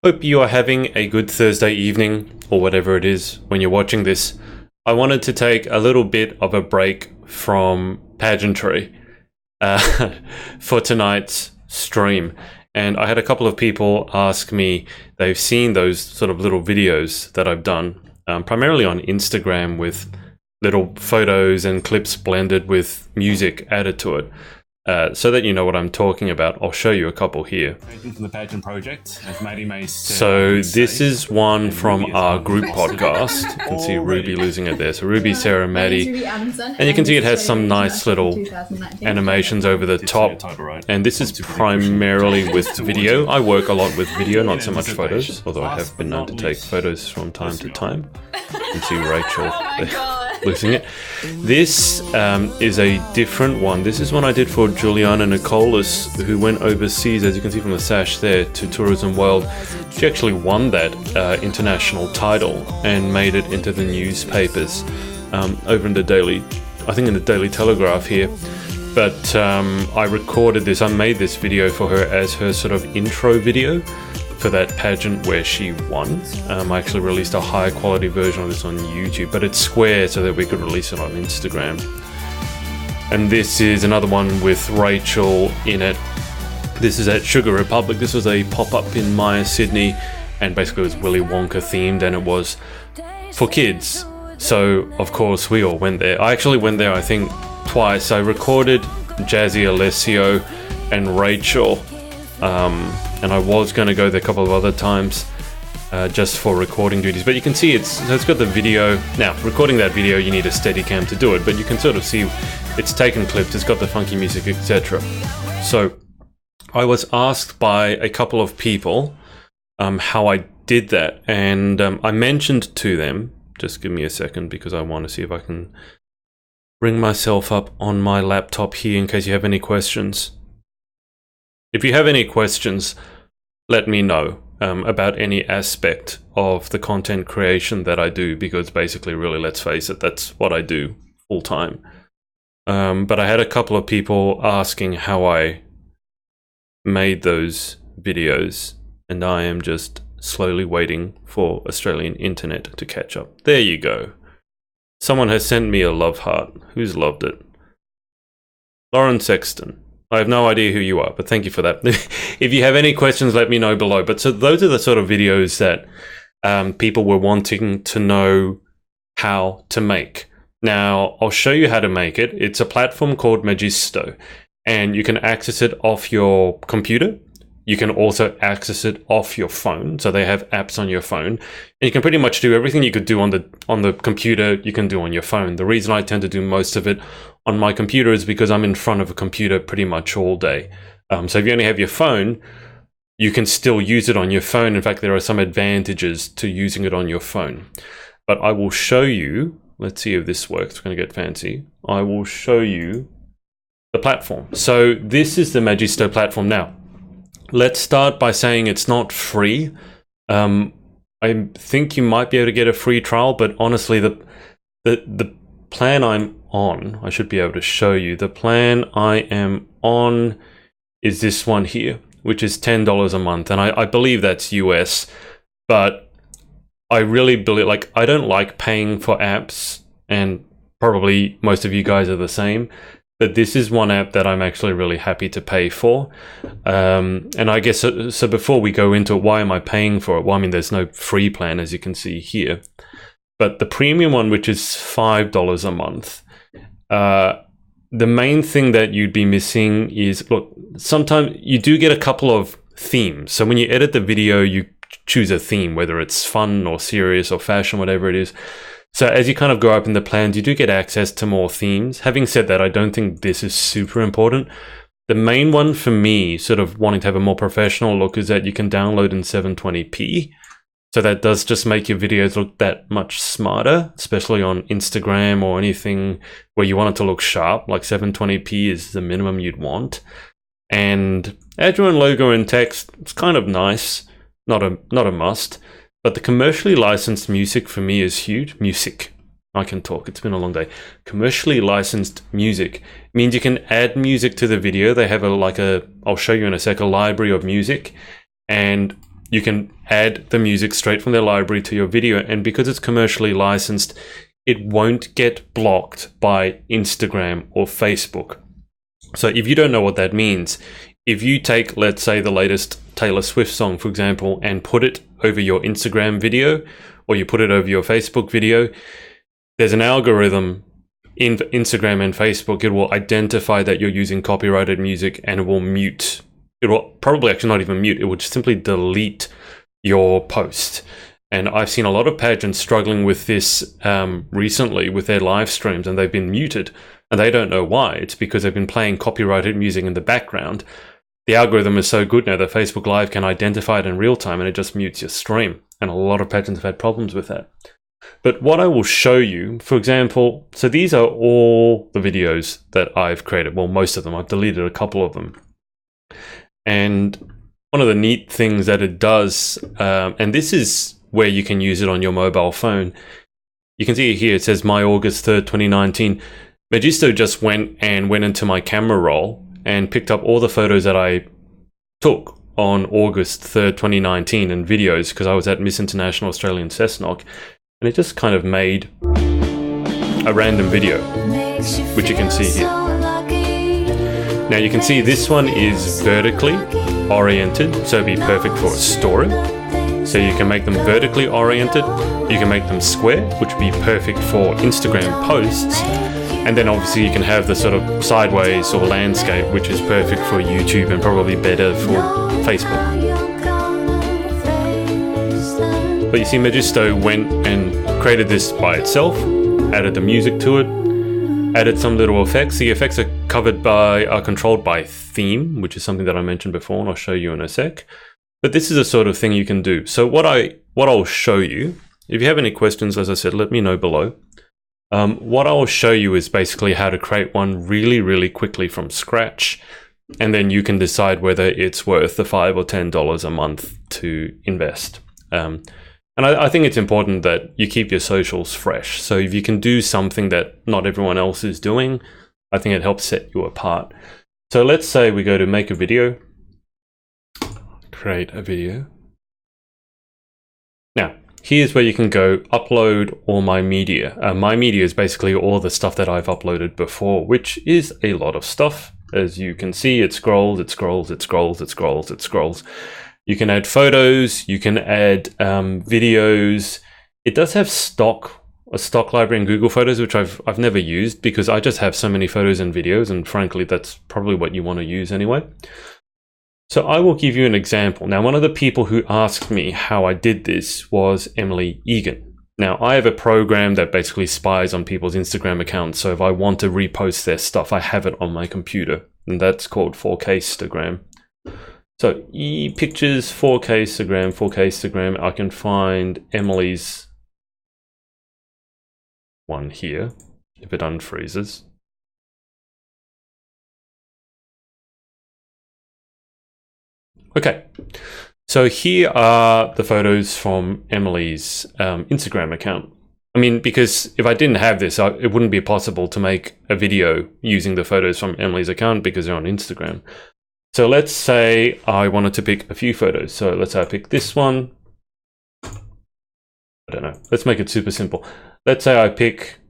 Hope you are having a good Thursday evening, or whatever it is when you're watching this. I wanted to take a little bit of a break from pageantry for tonight's stream. And I had a couple of people ask me, they've seen those sort of little videos that I've done, primarily on Instagram with little photos and clips blended with music added to it. So that you know what I'm talking about, I'll show you a couple here. From the Pageant project, as Maddie May said, so this is one from our group podcast. You can see Ruby losing it there. So Ruby, Sarah, Maddie. And you can see it has some nice little animations over the top. And this is primarily with video. I work a lot with video, not so much photos, although I have been known to take photos from time to time. You can see Rachel losing it. This is a different one. This is one I did for Juliana Nicholas, who went overseas, as you can see from the sash there, to Tourism World. She actually won that international title and made it into the newspapers over in the Daily, I think in the Daily Telegraph here. But I recorded this, I made this video for her as her sort of intro video for that pageant where she won. I actually released a high quality version of this on YouTube, but it's square so that we could release it on Instagram. And this is another one with Rachel in it. This is at Sugar Republic. This was a pop-up in Maya, Sydney, and basically it was Willy Wonka themed, and it was for kids. So of course we all went there. I actually went there I think twice. I recorded Jazzy Alessio and Rachel, and I was going to go there a couple of other times just for recording duties, but you can see it's got the video. Now, recording that video you need a Steadicam to do it, but you can sort of see it's taken clips, it's got the funky music, etc. So I was asked by a couple of people how I did that, and I mentioned to them, just give me a second because I want to see if I can bring myself up on my laptop here in case you have any questions. If you have any questions, let me know about any aspect of the content creation that I do, because basically, really, let's face it, that's what I do full time. But I had a couple of people asking how I made those videos, and I am just slowly waiting for Australian internet to catch up. There you go. Someone has sent me a love heart. Who's loved it? Lauren Sexton. I have no idea who you are, but thank you for that. If you have any questions, let me know below. But so those are the sort of videos that people were wanting to know how to make. Now, I'll show you how to make it. It's a platform called Magisto, and you can access it off your computer. You can also access it off your phone. So they have apps on your phone, and you can pretty much do everything you could do on the computer, you can do on your phone. The reason I tend to do most of it on my computer is because I'm in front of a computer pretty much all day. So if you only have your phone, you can still use it on your phone. In fact, there are some advantages to using it on your phone. But I will show you, let's see if this works, we're going to get fancy. I will show you the platform. So this is the Magisto platform. Now, let's start by saying it's not free. I think you might be able to get a free trial, but honestly, the plan I'm on, I should be able to show you. The plan I am on is this one here, which is $10 a month, and I believe that's US, but I really believe, like, I don't like paying for apps, and probably most of you guys are the same. But this is one app that I'm actually really happy to pay for. And I guess, so before we go into why am I paying for it? Well, I mean, there's no free plan, as you can see here. But the premium one, which is $5 a month, the main thing that you'd be missing is, look, sometimes you do get a couple of themes. So when you edit the video, you choose a theme, whether it's fun or serious or fashion, whatever it is. So as you kind of go up in the plans, you do get access to more themes. Having said that, I don't think this is super important. The main one for me, sort of wanting to have a more professional look, is that you can download in 720p. So that does just make your videos look that much smarter, especially on Instagram or anything where you want it to look sharp. Like 720p is the minimum you'd want. And add your own logo and text, it's kind of nice, not a must. But the commercially licensed music for me is huge. Music. I can talk. It's been a long day. Commercially licensed music means you can add music to the video. They have I'll show you in a sec, a library of music. And you can add the music straight from their library to your video, and because it's commercially licensed, it won't get blocked by Instagram or Facebook. So if you don't know what that means, if you take, let's say, the latest Taylor Swift song, for example, and put it over your Instagram video, or you put it over your Facebook video, there's an algorithm in Instagram and Facebook. It will identify that you're using copyrighted music, and it will mute. It will probably actually not even mute. It will just simply delete your post. And I've seen a lot of pageants struggling with this recently with their live streams, and they've been muted, and they don't know why. It's because they've been playing copyrighted music in the background. The algorithm is so good now that Facebook Live can identify it in real time, and it just mutes your stream. And a lot of pageants have had problems with that. But what I will show you, for example, so these are all the videos that I've created. Well, most of them. I've deleted a couple of them. And one of the neat things that it does, and this is where you can use it on your mobile phone. You can see here, it says my August 3rd, 2019. Magisto just went into my camera roll and picked up all the photos that I took on August 3rd, 2019 and videos, because I was at Miss International Australian Cessnock, and it just kind of made a random video, which you can see here. Now you can see this one is vertically oriented, so it'd be perfect for a story. So you can make them vertically oriented, you can make them square, which would be perfect for Instagram posts. And then obviously you can have the sort of sideways or landscape, which is perfect for YouTube and probably better for Facebook. But you see, Magisto went and created this by itself, added the music to it, added some little effects. The effects are controlled by theme, which is something that I mentioned before, and I'll show you in a sec. But this is the sort of thing you can do. So what I'll show you, if you have any questions, as I said, let me know below. What I'll show you is basically how to create one really, really quickly from scratch. And then you can decide whether it's worth the $5 or $10 a month to invest. And I think it's important that you keep your socials fresh. So if you can do something that not everyone else is doing, I think it helps set you apart. So let's say we go to make a video, create a video. Now, here's where you can go upload all my media. My media is basically all the stuff that I've uploaded before, which is a lot of stuff. As you can see, it scrolls, it scrolls, it scrolls, it scrolls, it scrolls. You can add photos, you can add videos. It does have a stock library in Google Photos, which I've never used because I just have so many photos and videos, and frankly, that's probably what you want to use anyway. So I will give you an example. Now, one of the people who asked me how I did this was Emily Egan. Now, I have a program that basically spies on people's Instagram accounts. So if I want to repost their stuff, I have it on my computer, and that's called 4K Instagram. So pictures, 4K Instagram, 4K Instagram. I can find Emily's one here, if it unfreezes. Okay, so here are the photos from Emily's Instagram account. I mean, because if I didn't have this, it wouldn't be possible to make a video using the photos from Emily's account because they're on Instagram. So let's say I wanted to pick a few photos. So let's say I pick this one. I don't know. Let's make it super simple. Let's say I pick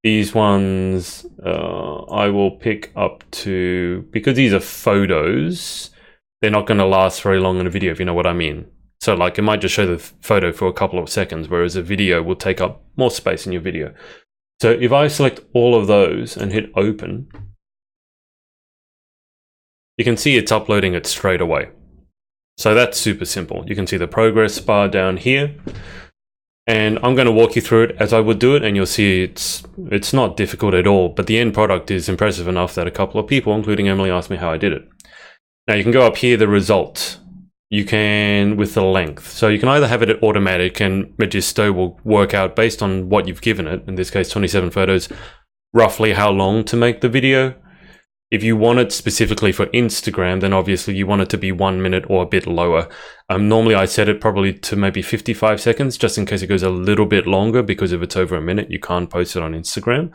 these ones. I will pick up to, because these are photos, they're not going to last very long in a video, if you know what I mean. So like it might just show the photo for a couple of seconds, whereas a video will take up more space in your video. So if I select all of those and hit open, you can see it's uploading it straight away. So that's super simple. You can see the progress bar down here. And I'm going to walk you through it as I would do it, and you'll see it's not difficult at all, but the end product is impressive enough that a couple of people, including Emily, asked me how I did it. Now you can go up here, the result. You can, with the length. So you can either have it at automatic, and Magisto will work out based on what you've given it, in this case 27 photos, roughly how long to make the video. If you want it specifically for Instagram, then obviously you want it to be 1 minute or a bit lower. Normally I set it probably to maybe 55 seconds, just in case it goes a little bit longer, because if it's over a minute, you can't post it on Instagram.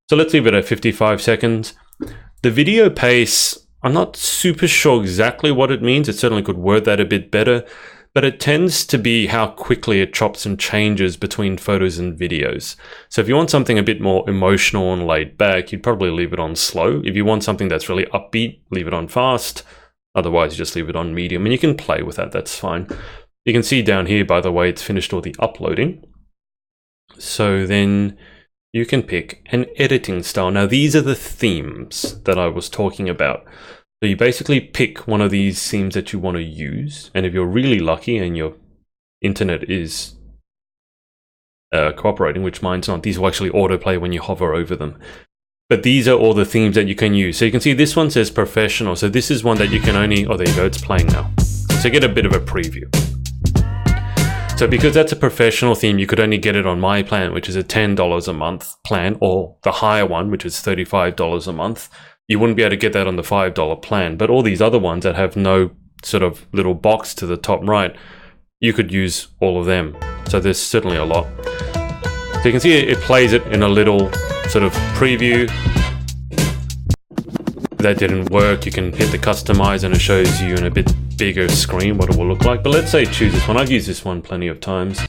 So let's leave it at 55 seconds. The video pace, I'm not super sure exactly what it means. It certainly could word that a bit better. but it tends to be how quickly it chops and changes between photos and videos. So if you want something a bit more emotional and laid back, you'd probably leave it on slow. If you want something that's really upbeat, leave it on fast. Otherwise, just leave it on medium, and you can play with that, that's fine. You can see down here, by the way, it's finished all the uploading. So then you can pick an editing style. Now, these are the themes that I was talking about. So you basically pick one of these themes that you want to use, and if you're really lucky and your internet is cooperating, which mine's not, these will actually autoplay when you hover over them. But these are all the themes that you can use. So you can see this one says professional. So this is one that you can only, oh, there you go, it's playing now. So get a bit of a preview. So because that's a professional theme, you could only get it on my plan, which is a $10 a month plan, or the higher one, which is $35 a month. You wouldn't be able to get that on the $5 plan. But all these other ones that have no sort of little box to the top right, you could use all of them. So there's certainly a lot. So you can see it plays it in a little sort of preview. If that didn't work, you can hit the customize and it shows you in a bit bigger screen what it will look like. But let's say choose this one. I've used this one plenty of times.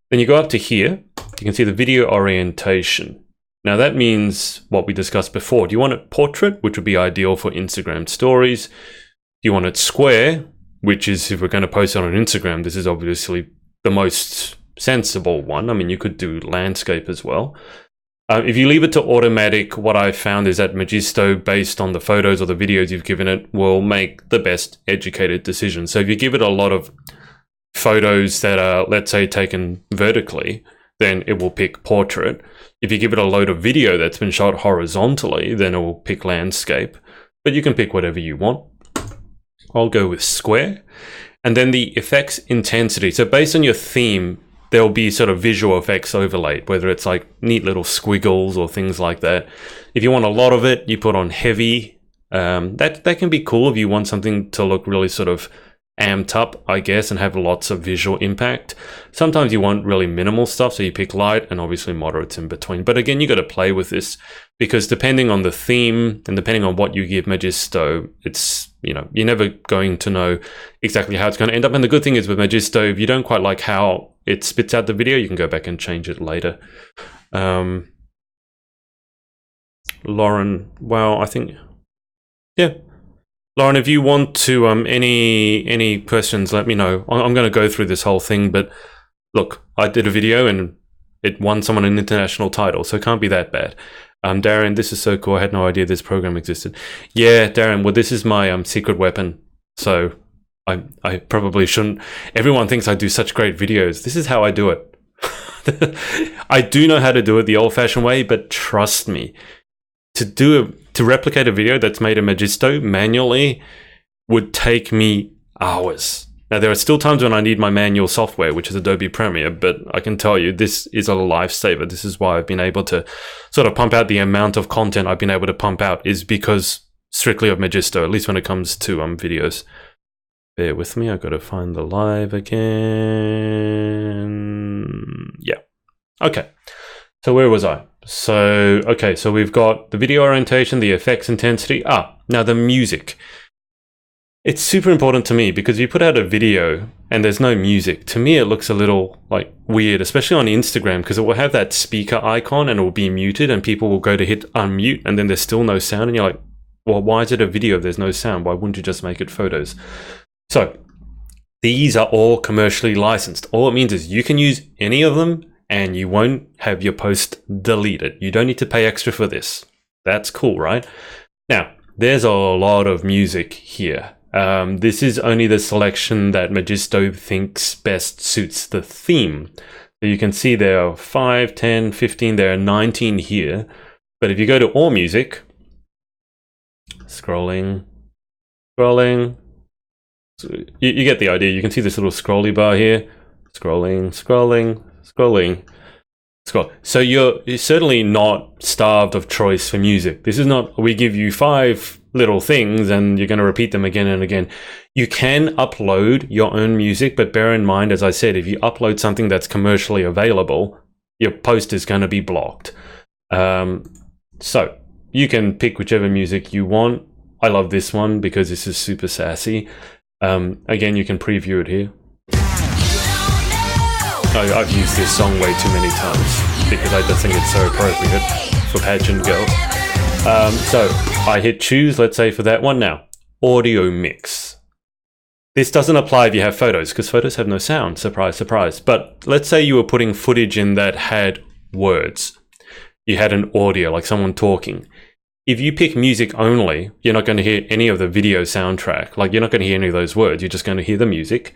Then you go up to here, you can see the video orientation. Now that means what we discussed before. Do you want it portrait, which would be ideal for Instagram stories? Do you want it square, which is if we're going to post it on Instagram, this is obviously the most sensible one. I mean, you could do landscape as well. If you leave it to automatic, what I've found is that Magisto, based on the photos or the videos you've given it, will make the best educated decision. So if you give it a lot of photos that are, let's say, taken vertically, then it will pick portrait. If you give it a load of video that's been shot horizontally, then it will pick landscape. But you can pick whatever you want. I'll go with square. And then the effects intensity. So based on your theme, there'll be sort of visual effects overlaid, whether it's like neat little squiggles or things like that. If you want a lot of it, you put on heavy. That can be cool if you want something to look really sort of amped up, I guess, and have lots of visual impact. Sometimes you want really minimal stuff, so you pick light, and obviously moderate's in between. But again, you got to play with this, because depending on the theme and depending on what you give Magisto, it's, you know, you're never going to know exactly how it's going to end up. And the good thing is with Magisto, if you don't quite like how it spits out the video, you can go back and change it later. Lauren, well, I think, yeah. Lauren, if you want to, any questions, let me know. I'm going to go through this whole thing, but look, I did a video and it won someone an international title, so it can't be that bad. Darren, this is so cool. I had no idea this program existed. Yeah, Darren, well, this is my secret weapon, so I probably shouldn't. Everyone thinks I do such great videos. This is how I do it. I do know how to do it the old-fashioned way, but trust me, to replicate a video that's made in Magisto manually would take me hours. Now, there are still times when I need my manual software, which is Adobe Premiere, but I can tell you this is a lifesaver. This is why I've been able to sort of pump out the amount of content I've been able to pump out, is because strictly of Magisto, at least when it comes to videos. Bear with me, I've got to find the live again. Yeah. Okay. So where was I? So, okay, so we've got the video orientation, the effects intensity. Now the music. It's super important to me, because if you put out a video and there's no music, to me it looks a little like weird, especially on Instagram, because it will have that speaker icon and it will be muted and people will go to hit unmute and then there's still no sound and you're like, well, why is it a video if there's no sound? Why wouldn't you just make it photos? So these are all commercially licensed. All it means is you can use any of them and you won't have your post deleted. You don't need to pay extra for this. That's cool, right? Now, there's a lot of music here. This is only the selection that Magisto thinks best suits the theme. So you can see there are 5, 10, 15, there are 19 here. But if you go to all music, scrolling, so you get the idea. You can see this little scrolly bar here, scroll. So you're certainly not starved of choice for music. This is not, we give you 5 little things and you're going to repeat them again and again. You can upload your own music, but bear in mind, as I said, if you upload something that's commercially available, your post is going to be blocked. So you can pick whichever music you want. I love this one because this is super sassy. Again, you can preview it here. I've used this song way too many times because I just think it's so appropriate for pageant girls. So I hit choose, let's say, for that one. Now, audio mix. This doesn't apply if you have photos, because photos have no sound. Surprise, surprise. But let's say you were putting footage in that had words. You had an audio, like someone talking. If you pick music only, you're not going to hear any of the video soundtrack. Like, you're not going to hear any of those words. You're just going to hear the music.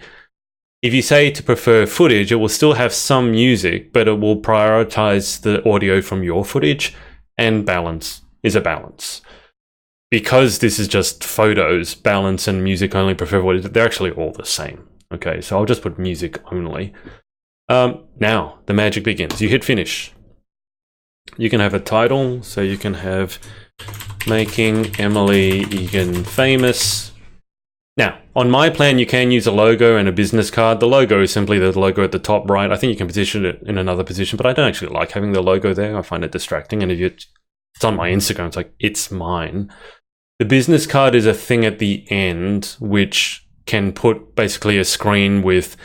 If you say to prefer footage, it will still have some music, but it will prioritize the audio from your footage, and balance is a balance. Because this is just photos, balance and music only prefer footage, they're actually all the same. Okay, so I'll just put music only. Now, the magic begins. You hit finish. You can have a title, so you can have Making Emily Egan Famous. Now, on my plan, you can use a logo and a business card. The logo is simply the logo at the top right. I think you can position it in another position, but I don't actually like having the logo there. I find it distracting. And if it's on my Instagram, it's like, it's mine. The business card is a thing at the end, which can put basically a screen with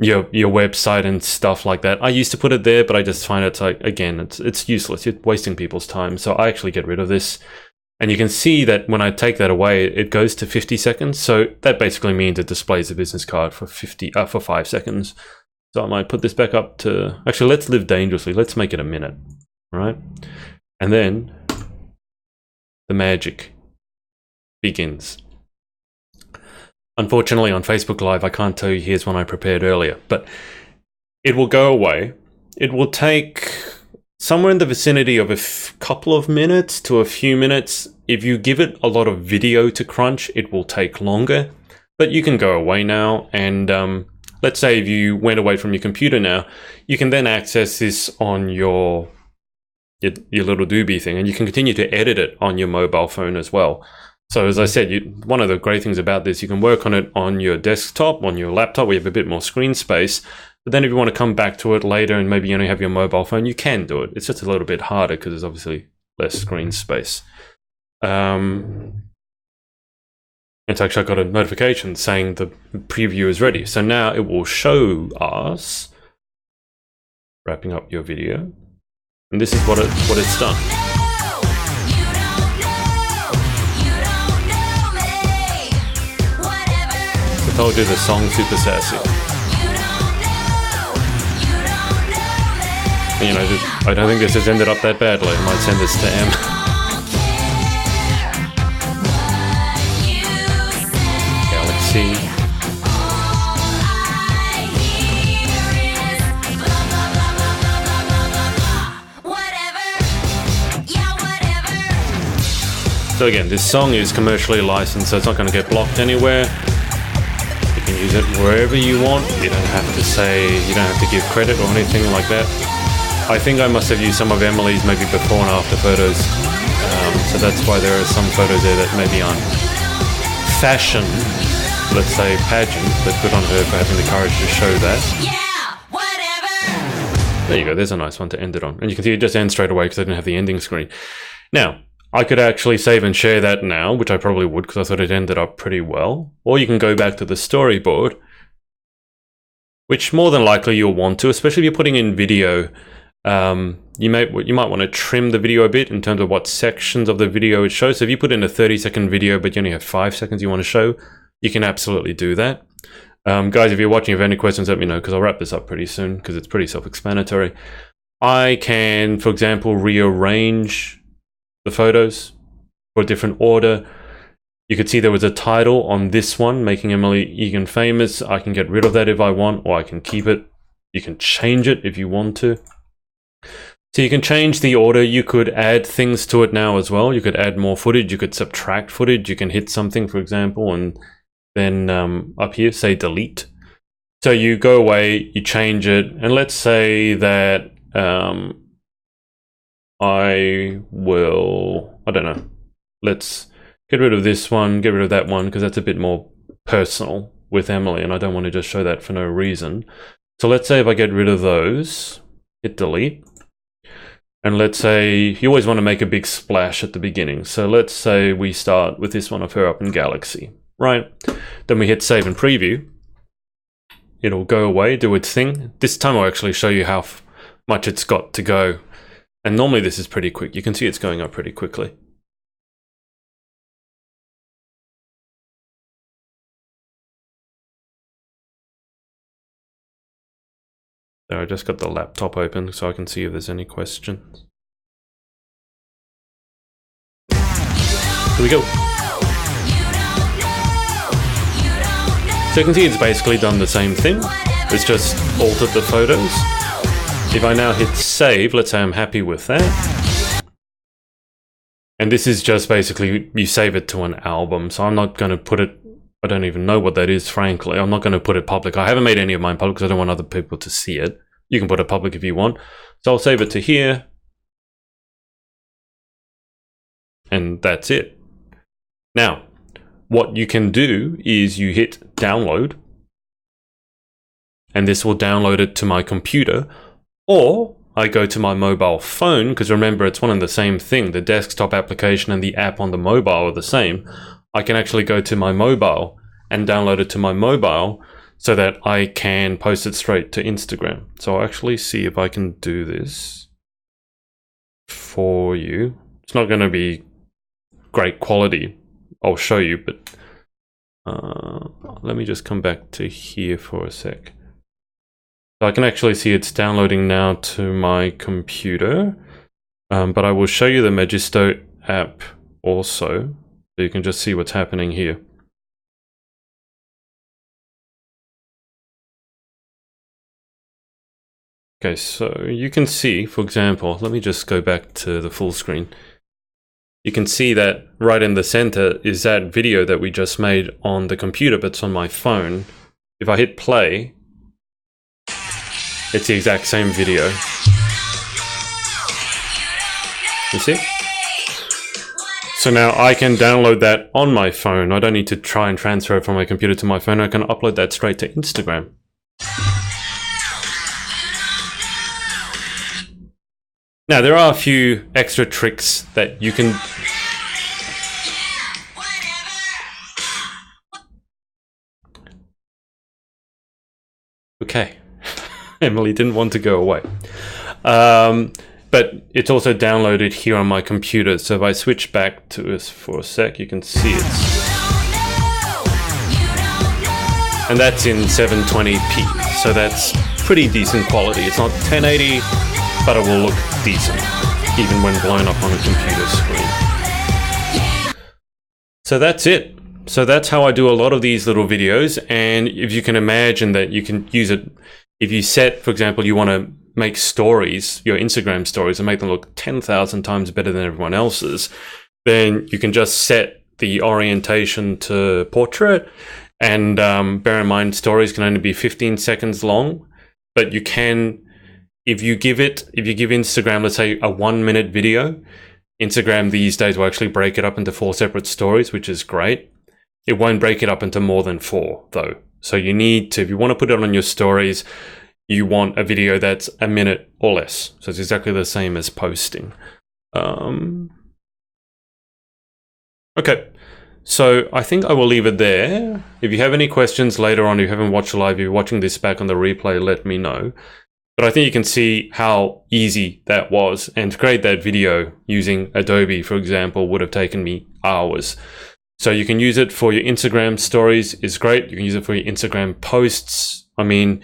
your website and stuff like that. I used to put it there, but I just find it's like, again, it's useless. You're wasting people's time. So I actually get rid of this. And you can see that when I take that away, it goes to 50 seconds. So that basically means it displays the business card for 5 seconds. So I might put this back up to, actually, let's live dangerously. Let's make it a minute, all right? And then the magic begins. Unfortunately, on Facebook Live, I can't tell you here's one I prepared earlier, but it will go away. It will take somewhere in the vicinity of a couple of minutes to a few minutes. If you give it a lot of video to crunch, it will take longer, but you can go away now. And let's say if you went away from your computer now, you can then access this on your little doobie thing, and you can continue to edit it on your mobile phone as well. So as I said, one of the great things about this, you can work on it on your desktop, on your laptop, where you have a bit more screen space. But then if you want to come back to it later and maybe you only have your mobile phone, you can do it. It's just a little bit harder because there's obviously less screen space. And so actually I got a notification saying the preview is ready. So now it will show us wrapping up your video. And this is what it's done. I told you the song's super sassy. You know, I don't think this has ended up that badly. I might send this to M. Galaxy. So again, this song is commercially licensed, so it's not going to get blocked anywhere. You can use it wherever you want. You don't have to give credit or anything like that. I think I must have used some of Emily's maybe before and after photos. So that's why there are some photos there that maybe aren't fashion, let's say pageant, but good on her for having the courage to show that. Yeah, whatever. There you go, there's a nice one to end it on. And you can see it just ends straight away because I didn't have the ending screen. Now, I could actually save and share that now, which I probably would because I thought it ended up pretty well. Or you can go back to the storyboard, which more than likely you'll want to, especially if you're putting in video. You might want to trim the video a bit in terms of what sections of the video it shows. So if you put in a 30-second video, but you only have 5 seconds you want to show, you can absolutely do that. Guys, if you're watching, if you have any questions, let me know because I'll wrap this up pretty soon because it's pretty self-explanatory. I can, for example, rearrange the photos for a different order. You could see there was a title on this one, Making Emily Egan Famous. I can get rid of that if I want, or I can keep it. You can change it if you want to. So you can change the order. You could add things to it now as well. You could add more footage. You could subtract footage. You can hit something, for example, and then up here, say delete. So you go away, you change it, and let's say that I don't know, let's get rid of this one, get rid of that one, because that's a bit more personal with Emily, and I don't want to just show that for no reason. So let's say if I get rid of those, hit delete. And let's say you always want to make a big splash at the beginning. So let's say we start with this one of her up in Galaxy, right? Then we hit save and preview. it'll go away, do its thing. This time I'll actually show you how much it's got to go. And normally this is pretty quick. You can see it's going up pretty quickly. So I just got the laptop open so I can see if there's any questions. Here we go. So you can see it's basically done the same thing. It's just altered the photos. If I now hit save, let's say I'm happy with that. And this is just basically, you save it to an album. So I'm not going to put it, I don't even know what that is, frankly. I'm not going to put it public. I haven't made any of mine public because I don't want other people to see it. You can put it public if you want. So I'll save it to here. And that's it. Now, what you can do is you hit download. And this will download it to my computer. Or I go to my mobile phone, because remember, it's one and the same thing. The desktop application and the app on the mobile are the same. I can actually go to my mobile and download it to my mobile so that I can post it straight to Instagram. So I'll actually see if I can do this for you. It's not going to be great quality. I'll show you, but let me just come back to here for a sec. So I can actually see it's downloading now to my computer, but I will show you the Magisto app also, so you can just see what's happening here. Okay, so you can see, for example, let me just go back to the full screen. You can see that right in the center is that video that we just made on the computer, but it's on my phone. If I hit play, it's the exact same video. You see? So now I can download that on my phone. I don't need to try and transfer it from my computer to my phone. I can upload that straight to Instagram. Now, there are a few extra tricks that you can... Okay. Emily didn't want to go away. But it's also downloaded here on my computer. So if I switch back to this for a sec, you can see it. And that's in 720p. So that's pretty decent quality. It's not 1080, but it will look decent, even when blown up on a computer screen. So that's it. So that's how I do a lot of these little videos. And if you can imagine that you can use it, if you set, for example, you want to make stories, your Instagram stories, and make them look 10,000 times better than everyone else's, then you can just set the orientation to portrait. And bear in mind, stories can only be 15 seconds long, but you can, if you give Instagram, let's say, a 1-minute video, Instagram these days will actually break it up into 4 separate stories, which is great. It won't break it up into more than 4, though. So you need to, if you want to put it on your stories, you want a video that's a minute or less. So it's exactly the same as posting. Okay, so I think I will leave it there. If you have any questions later on, if you haven't watched the live, if you're watching this back on the replay, let me know. But I think you can see how easy that was. And to create that video using Adobe, for example, would have taken me hours. So you can use it for your Instagram stories, is great. You can use it for your Instagram posts. I mean,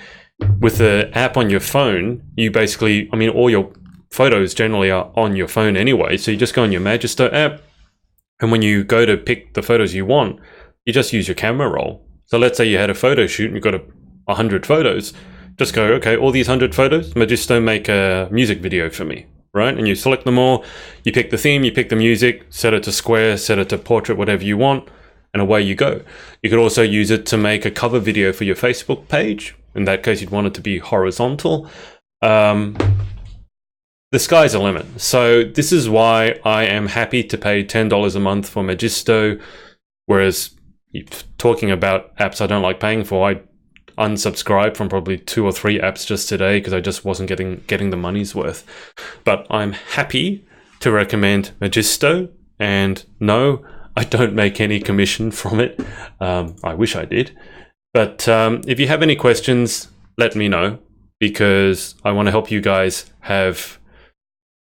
with the app on your phone, you basically, I mean, all your photos generally are on your phone anyway. So you just go on your Magisto app, and when you go to pick the photos you want, you just use your camera roll. So let's say you had a photo shoot and you've got 100 photos. Just go, okay, all these 100 photos, Magisto, make a music video for me, right? And you select them all, you pick the theme, you pick the music, set it to square, set it to portrait, whatever you want, and away you go. You could also use it to make a cover video for your Facebook page. In that case, you'd want it to be horizontal. The sky's the limit. So this is why I am happy to pay $10 a month for Magisto, whereas talking about apps I don't like paying for, I unsubscribed from probably 2 or 3 apps just today because I just wasn't getting the money's worth. But I'm happy to recommend Magisto, and no, I don't make any commission from it. I wish I did. But if you have any questions, let me know, because I want to help you guys have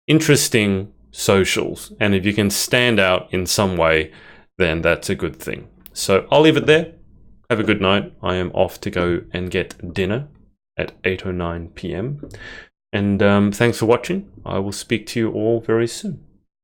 interesting socials. And if you can stand out in some way, then that's a good thing. So I'll leave it there. Have a good night. I am off to go and get dinner at 8:09 p.m. And thanks for watching. I will speak to you all very soon.